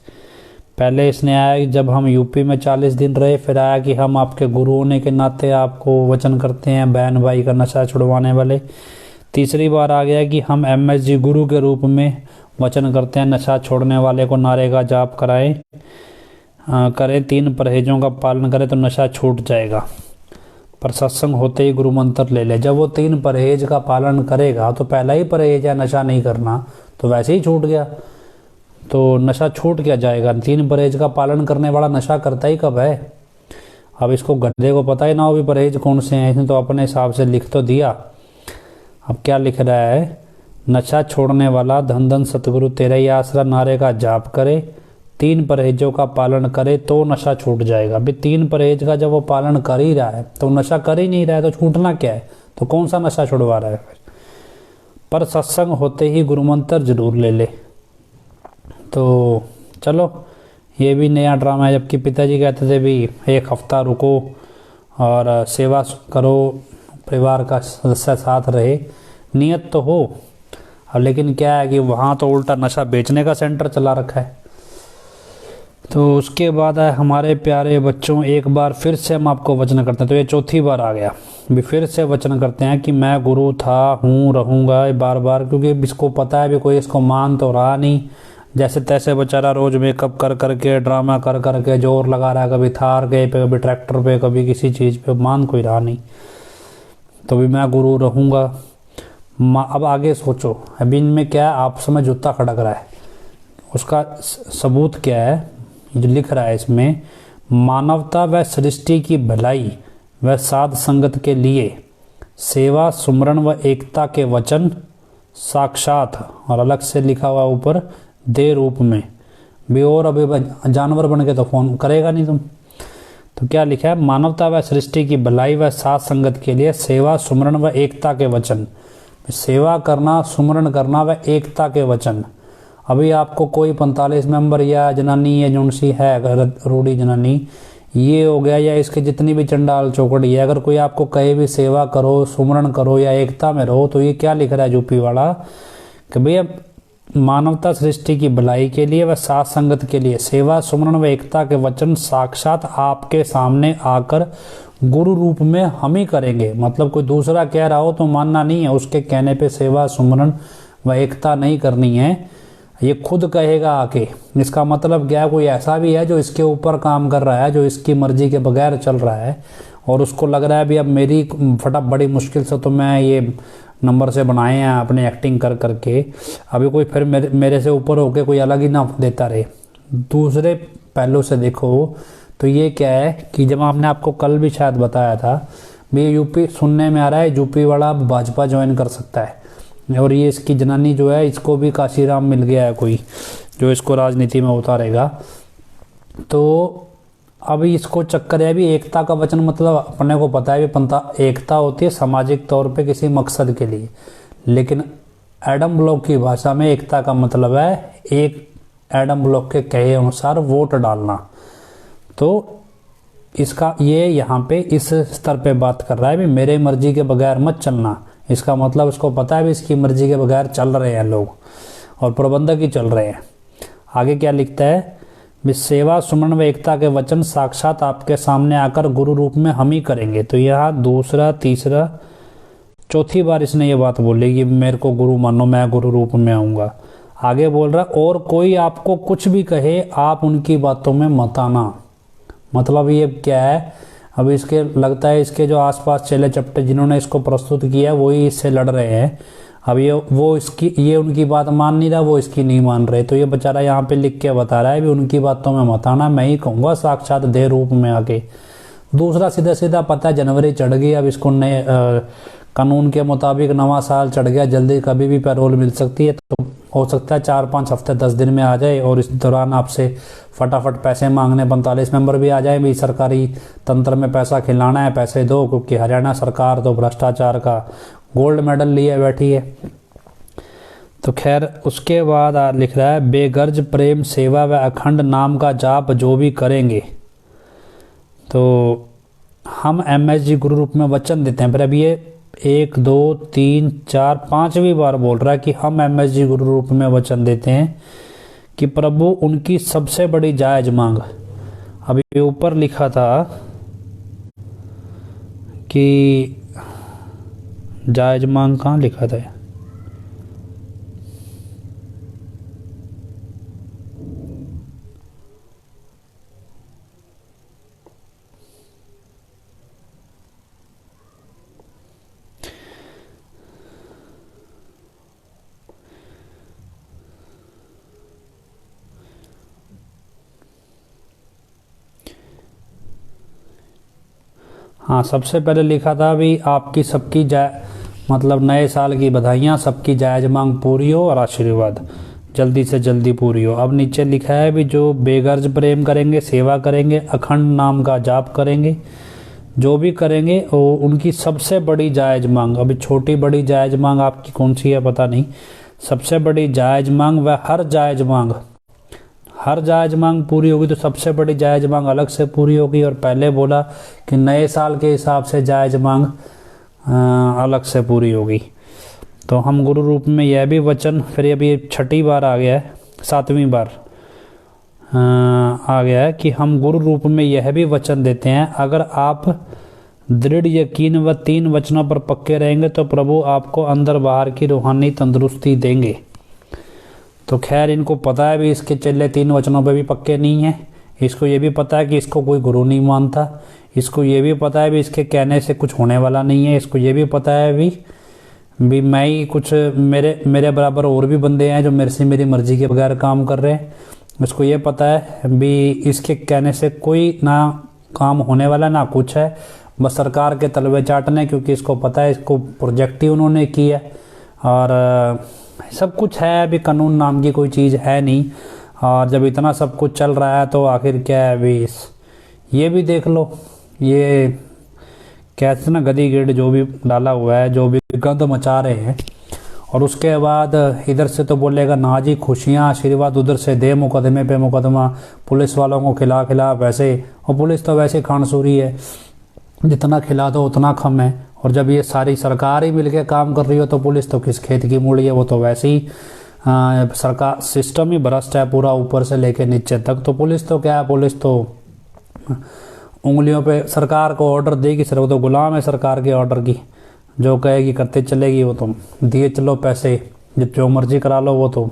पहले इसने आया जब हम यूपी में 40 दिन रहे, फिर आया कि हम आपके गुरु होने के नाते आपको वचन करते हैं, बहन भाई का नशा छुड़वाने वाले। तीसरी बार आ गया कि हम MSG गुरु के रूप में वचन करते हैं, नशा छोड़ने वाले को नारे का जाप करें, 3 परहेजों का पालन करें तो नशा छूट जाएगा। पर सत्संग होते ही गुरु मंत्र ले ले। जब वो 3 परहेज का पालन करेगा तो पहला ही परहेज है नशा नहीं करना, तो वैसे ही छूट गया। तो नशा छूट क्या जाएगा? 3 परहेज का पालन करने वाला नशा करता ही कब है? अब इसको गधे को पता ही ना हो भी परहेज कौन से हैं। इसने तो अपने हिसाब से लिख तो दिया। अब क्या लिख रहा है? नशा छोड़ने वाला धन धन सतगुरु तेरा ही आसरा नारे का जाप करे, 3 परहेजों का पालन करे तो नशा छूट जाएगा। अभी 3 परहेज का जब वो पालन कर ही रहा है तो नशा कर ही नहीं रहा है, तो छूटना क्या है? तो कौन सा नशा छुड़वा रहा है फिर? पर सत्संग होते ही गुरु मंत्र जरूर ले ले। तो चलो, ये भी नया ड्रामा है। जबकि पिताजी कहते थे भी 1 हफ्ता रुको और सेवा करो, परिवार का सदस्य साथ रहे, नियत तो हो। अब लेकिन क्या है कि वहाँ तो उल्टा नशा बेचने का सेंटर चला रखा है। तो उसके बाद है हमारे प्यारे बच्चों, एक बार फिर से हम आपको वचन करते हैं। तो ये चौथी बार आ गया, भी फिर से वचन करते हैं कि मैं गुरु था, हूँ, रहूँगा, बार बार। क्योंकि इसको पता है भी कोई इसको मान तो रहा नहीं। जैसे तैसे बेचारा रोज मेकअप कर करके, ड्रामा कर करके जोर लगा रहा है, कभी थार पे, कभी ट्रैक्टर पे, कभी किसी चीज़ पे, मान कोई रहा नहीं। तो भी मैं गुरु रहूँगा। अब आगे सोचो, अभी इनमें क्या है, आपस में जूता खड़क रहा है। उसका सबूत क्या है? जो लिख रहा है इसमें, मानवता व सृष्टि की भलाई व साध संगत के लिए सेवा, सुमरण व एकता के वचन साक्षात, और अलग से लिखा हुआ ऊपर, दे रूप में भी। और अभी जानवर बन के तो फोन करेगा नहीं तुम। तो क्या लिखा है? मानवता व सृष्टि की भलाई व साध संगत के लिए सेवा, सुमरण व एकता के वचन। सेवा करना, सुमरण करना व एकता के वचन। अभी आपको कोई 45 मेंबर या जनानी या जोनसी है रूढ़ी जनानी, ये हो गया, या इसके जितनी भी चंडाल चौकड़ी है, अगर कोई आपको कहे भी सेवा करो, सुमरण करो या एकता में रहो, तो ये क्या लिख रहा है यूपी वाला कि भैया मानवता सृष्टि की भलाई के लिए व साथ संगत के लिए सेवा, सुमरण व एकता के वचन साक्षात आपके सामने आकर गुरु रूप में हम ही करेंगे। मतलब कोई दूसरा कह रहा हो तो मानना नहीं है, उसके कहने पे सेवा, सुमरण व एकता नहीं करनी है। ये खुद कहेगा आके। इसका मतलब क्या है, कोई ऐसा भी है जो इसके ऊपर काम कर रहा है, जो इसकी मर्जी के बगैर चल रहा है, और उसको लग रहा है भी अब मेरी बड़ी मुश्किल से तो मैं ये नंबर से बनाए हैं अपने एक्टिंग कर करके, अभी कोई फिर मेरे से ऊपर होके कोई अलग ही ना देता रहे। दूसरे पहलू से देखो तो ये क्या है कि जब आपने आपको कल भी शायद बताया था भी यूपी सुनने में आ रहा है यूपी वाला भाजपा ज्वाइन कर सकता है, और ये इसकी जनानी जो है इसको भी काशीराम मिल गया है कोई जो इसको राजनीति में उतारेगा। तो अभी इसको चक्कर है, अभी एकता का वचन मतलब अपने को पता है भी एकता होती है सामाजिक तौर पे किसी मकसद के लिए, लेकिन एडम ब्लॉक की भाषा में एकता का मतलब है एक एडम ब्लॉक के कहे अनुसार वोट डालना। तो इसका ये यहाँ पे इस स्तर पे बात कर रहा है भी मेरे मर्जी के बगैर मत चलना। इसका मतलब उसको पता है भी इसकी मर्जी के बगैर चल रहे हैं लोग और प्रबंधक ही चल रहे हैं। आगे क्या लिखता है, भी सेवा सुमन व एकता के वचन साक्षात आपके सामने आकर गुरु रूप में हम ही करेंगे। तो यहाँ दूसरा तीसरा चौथी बार इसने ये बात बोली कि मेरे को गुरु मानो, मैं गुरु रूप में आऊँगा। आगे बोल रहा और कोई आपको कुछ भी कहे आप उनकी बातों में मत आना। मतलब ये क्या है, अब इसके लगता है इसके जो आसपास चेले चपटे जिन्होंने इसको प्रस्तुत किया वही इससे लड़ रहे हैं। अब ये उनकी बात मान नहीं रहा, वो इसकी नहीं मान रहे। तो ये बेचारा यहाँ पे लिख के बता रहा है भी उनकी बातों में मत आना, मैं ही कहूँगा साक्षात देह रूप में आके। दूसरा सीधा सीधा पता है जनवरी चढ़ गई, अब इसको नए कानून के मुताबिक नवा साल चढ़ गया, जल्दी कभी भी पैरोल मिल सकती है। तो हो सकता है 4-5 हफ्ते 10 दिन में आ जाए और इस दौरान आपसे फटाफट पैसे मांगने 45 मेंबर भी आ जाए भी सरकारी तंत्र में पैसा खिलाना है, पैसे दो, क्योंकि हरियाणा सरकार तो भ्रष्टाचार का गोल्ड मेडल लिए बैठी है। तो खैर उसके बाद लिख रहा है बेगर्ज प्रेम सेवा व अखंड नाम का जाप जो भी करेंगे। तो हम MSG गुरु रूप में वचन देते हैं। फिर अब ये 1 2 3 4 5वीं बार बोल रहा है कि हम MSG गुरु रूप में वचन देते हैं कि प्रभु उनकी सबसे बड़ी जायज मांग। अभी ऊपर लिखा था कि जायज मांग कहाँ लिखा था, हाँ सबसे पहले लिखा था भी आपकी सबकी मतलब नए साल की बधाइयाँ, सबकी जायज मांग पूरी हो और आशीर्वाद जल्दी से जल्दी पूरी हो। अब नीचे लिखा है भी जो बेगर्ज प्रेम करेंगे, सेवा करेंगे, अखंड नाम का जाप करेंगे, जो भी करेंगे वो उनकी सबसे बड़ी जायज मांग। अभी छोटी बड़ी जायज मांग आपकी कौन सी है पता नहीं, सबसे बड़ी जायज मांग व हर जायज मांग पूरी होगी। तो सबसे बड़ी जायज मांग अलग से पूरी होगी, और पहले बोला कि नए साल के हिसाब से जायज मांग अलग से पूरी होगी। तो हम गुरु रूप में यह भी वचन, फिर अभी 6ठी बार आ गया है, 7वीं बार आ गया है कि हम गुरु रूप में यह भी वचन देते हैं अगर आप दृढ़ यकीन व 3 वचनों पर पक्के रहेंगे तो प्रभु आपको अंदर बाहर की रूहानी तंदुरुस्ती देंगे। तो खैर इनको पता है भी इसके चेले 3 वचनों पे भी पक्के नहीं है। इसको ये भी पता है कि इसको कोई गुरु नहीं मानता। इसको ये भी पता है भी इसके कहने से कुछ होने वाला नहीं है। इसको ये भी पता है भी मैं ही कुछ, मेरे बराबर और भी बंदे हैं जो मेरे से मेरी मर्जी के बगैर काम कर रहे हैं। इसको ये पता है भी इसके कहने से कोई ना काम होने वाला ना कुछ है, बस सरकार के तलवे चाटने, क्योंकि इसको पता है इसको प्रोजेक्ट ही उन्होंने किया और सब कुछ है। अभी कानून नाम की कोई चीज़ है नहीं, और जब इतना सब कुछ चल रहा है तो आखिर क्या है अभी ये भी देख लो, ये कहते ना गधी गिड़ जो भी डाला हुआ है, जो भी गंद मचा रहे हैं। और उसके बाद इधर से तो बोलेगा ना जी खुशियाँ आशीर्वाद, उधर से दे मुकदमे पे मुकदमा, पुलिस वालों को खिला वैसे, और पुलिस तो वैसे खानसूरी है, जितना खिला दो उतना कम है। और जब ये सारी सरकार ही मिलके काम कर रही हो तो पुलिस तो किस खेत की मूड़ी है, वो तो वैसे ही सरकार सिस्टम ही भ्रष्ट है पूरा ऊपर से लेके नीचे तक। तो पुलिस तो क्या है, पुलिस तो उंगलियों पे सरकार को ऑर्डर देगी, सर वो तो गुलाम है सरकार के ऑर्डर की, जो कहेगी करते चलेगी। वो तो दिए चलो पैसे, जो मर्जी करा लो, वो तो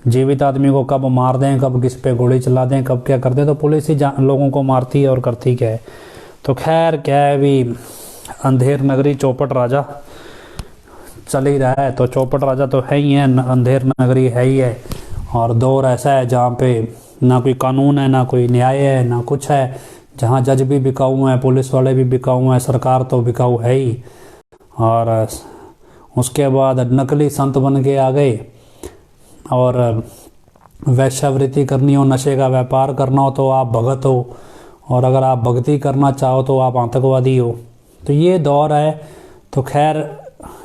जीवित आदमी को कब मार दें, कब किस पे गोली चला दें, कब क्या कर दें, तो पुलिस ही लोगों को मारती है और करती क्या है। तो खैर क्या है, अभी अंधेर नगरी चौपट राजा चल ही रहा है। तो चौपट राजा तो है ही है, अंधेर नगरी है ही है। और दौर ऐसा है जहाँ पे ना कोई कानून है, ना कोई न्याय है, ना कुछ है, जहाँ जज भी बिकाऊ हैं, पुलिस वाले भी बिकाऊ हैं, सरकार तो बिकाऊ है ही। और उसके बाद नकली संत बन के आ गए, और वैश्यावृत्ति करनी हो, नशे का व्यापार करना हो तो आप भगत हो, और अगर आप भक्ति करना चाहो तो आप आतंकवादी हो। तो ये दौर है। तो खैर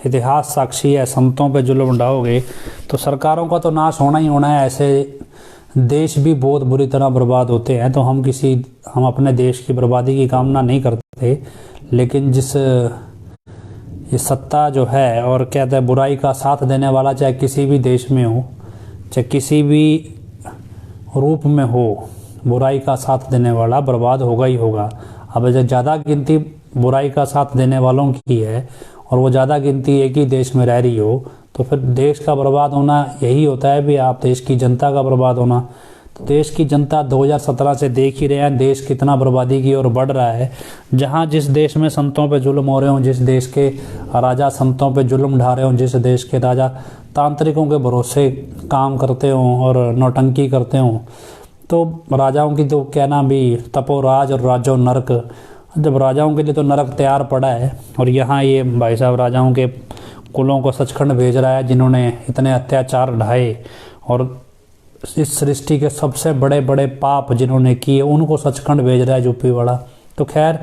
इतिहास साक्षी है, संतों पे जुल्म ढाओगे तो सरकारों का तो नाश होना ही होना है। ऐसे देश भी बहुत बुरी तरह बर्बाद होते हैं। तो हम अपने देश की बर्बादी की कामना नहीं करते, लेकिन जिस ये सत्ता जो है, और कहते हैं बुराई का साथ देने वाला, चाहे किसी भी देश में हो, चाहे किसी भी रूप में हो, बुराई का साथ देने वाला बर्बाद होगा ही होगा। अब जब ज़्यादा गिनती बुराई का साथ देने वालों की है और वो ज़्यादा गिनती एक ही देश में रह रही हो, तो फिर देश का बर्बाद होना यही होता है भी आप देश की जनता का बर्बाद होना। तो देश की जनता 2017 से देख ही रहे हैं देश कितना बर्बादी की ओर बढ़ रहा है। जहाँ जिस देश में संतों पे जुल्म हो रहे हों, जिस देश के राजा संतों पे जुल्म ढा रहे हों, जिस देश के राजा तांत्रिकों के भरोसे काम करते हों और नौटंकी करते हों, तो राजाओं की तो कहना भी तपोराज और राजो नरक। जब राजाओं के लिए तो नरक तैयार पड़ा है, और यहाँ ये भाई साहब राजाओं के कुलों को सचखंड भेज रहा है, जिन्होंने इतने अत्याचार ढाए और इस सृष्टि के सबसे बड़े बड़े पाप जिन्होंने किए उनको सचखंड भेज रहा है यूपी वाला। तो खैर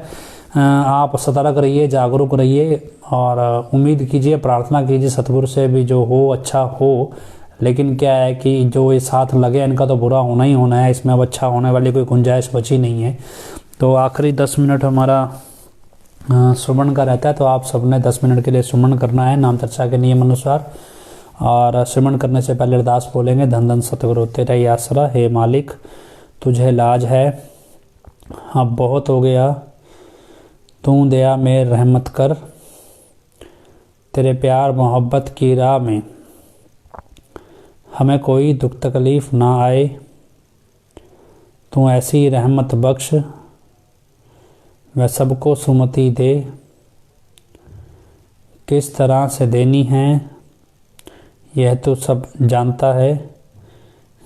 आप सतर्क रहिए, जागरूक रहिए, और उम्मीद कीजिए, प्रार्थना कीजिए सतगुरु से भी जो हो अच्छा हो। लेकिन क्या है कि जो ये साथ लगे इनका तो बुरा होना ही होना है, इसमें अब अच्छा होने वाली कोई गुंजाइश बची नहीं है। तो आखिरी 10 मिनट हमारा सुमन का रहता है, तो आप सबने 10 मिनट के लिए सुमन करना है नाम चर्चा के नियम अनुसार। और सुमन करने से पहले अरदास बोलेंगे, धन धन सतगुरु तेरा ही आसरा, हे मालिक तुझे लाज है, अब बहुत हो गया, तू दया में रहमत कर, तेरे प्यार मोहब्बत की राह में हमें कोई दुख तकलीफ़ ना आए, तू ऐसी रहमत बख्श वह सबको सुमति दे, किस तरह से देनी है यह तो सब जानता है,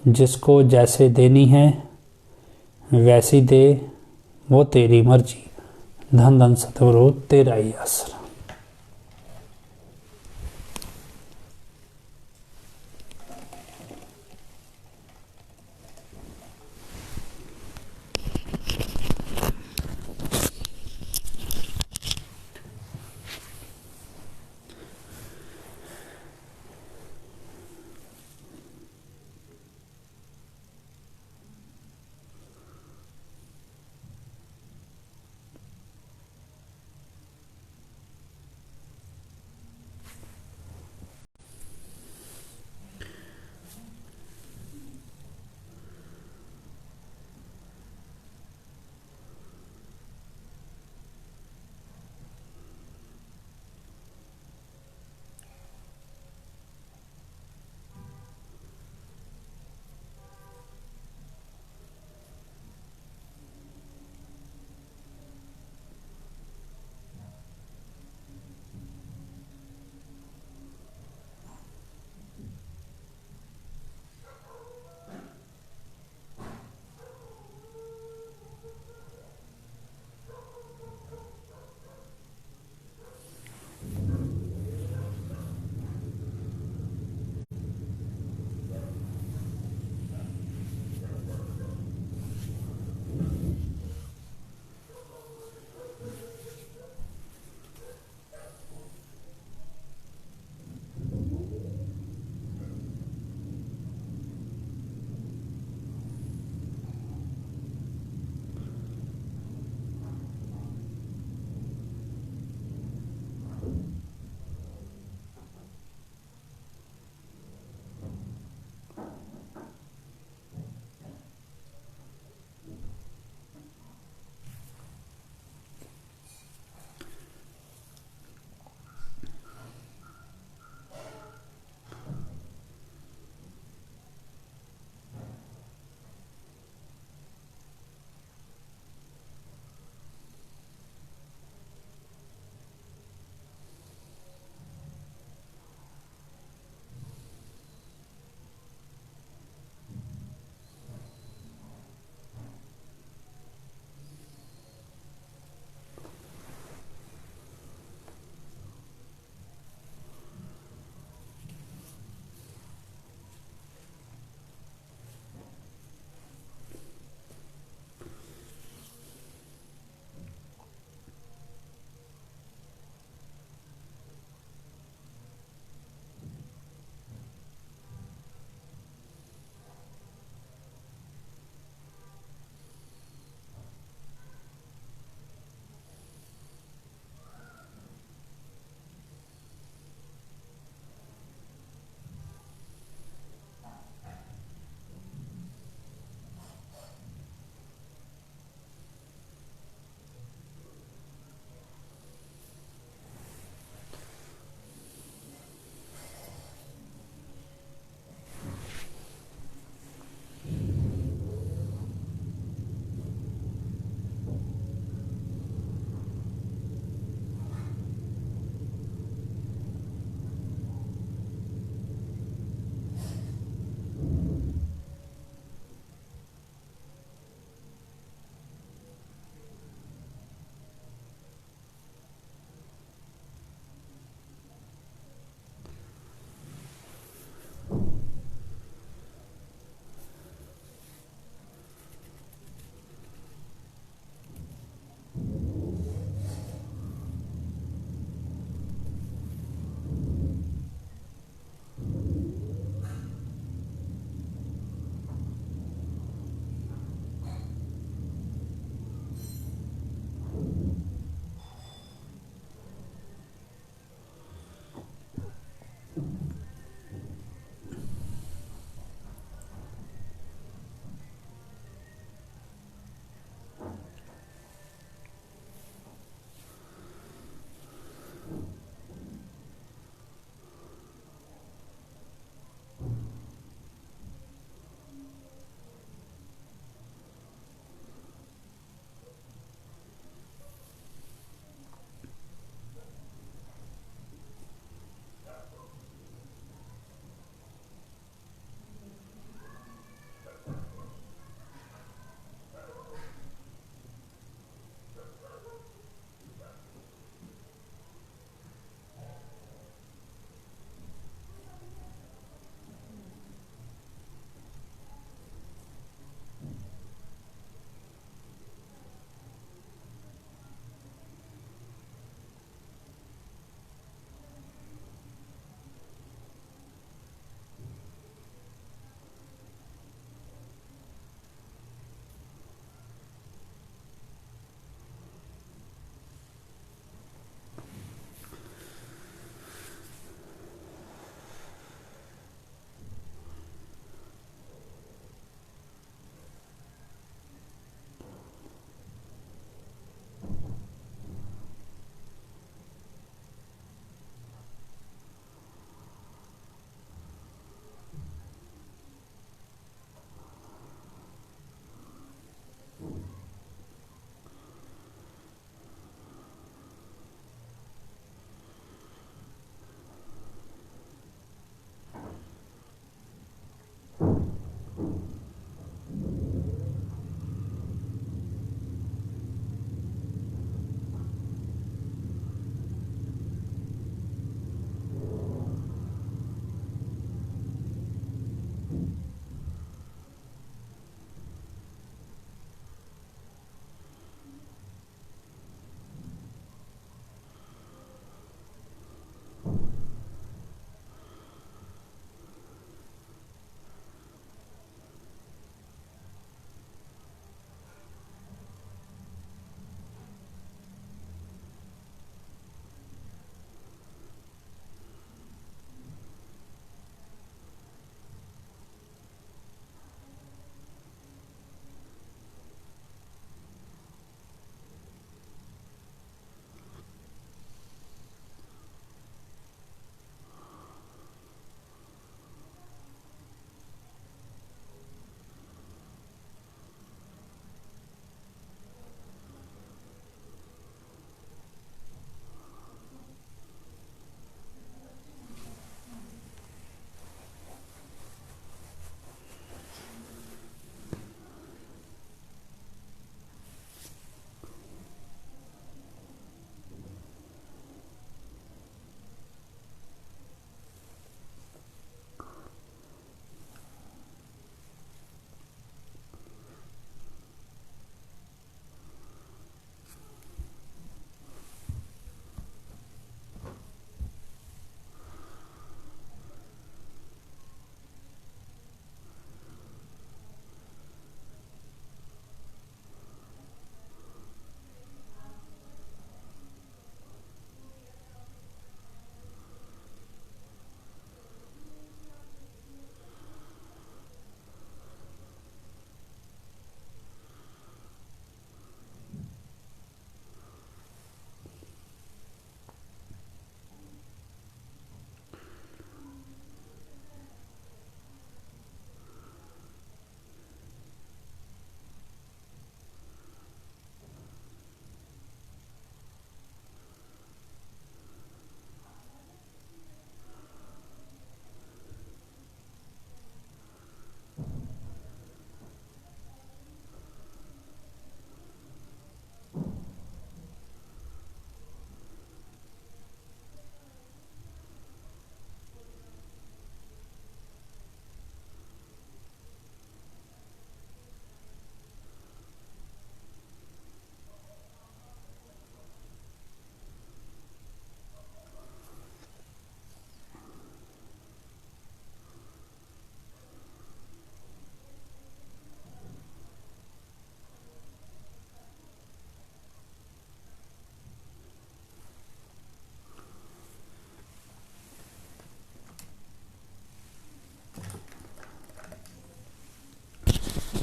जिसको जैसे देनी है वैसी दे, वो तेरी मर्जी, धन धन सतगुरु तेरा ही आसरा।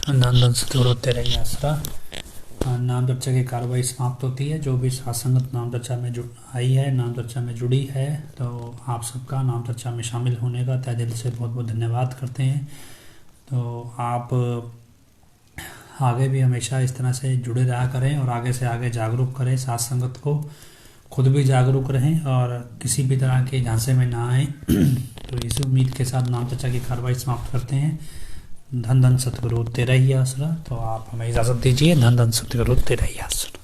धन धन सतगुरु तेरा ही आसरा। नाम चर्चा की कार्रवाई समाप्त होती है। जो भी साधसंगत नाम चर्चा में आई है, नाम चर्चा में जुड़ी है, तो आप सबका नाम चर्चा में शामिल होने का तहे दिल से बहुत बहुत धन्यवाद करते हैं। तो आप आगे भी हमेशा इस तरह से जुड़े रहा करें और आगे से आगे जागरूक करें साथ संगत को, खुद भी जागरूक रहें और किसी भी तरह के झांसे में ना आए। तो इसी उम्मीद के साथ नाम चर्चा की कार्रवाई समाप्त करते हैं। धन धन सतगुरु तेरा ही आसरा। तो आप हमें इजाज़त दीजिए। धन धन सतगुरु तेरा ही आसरा।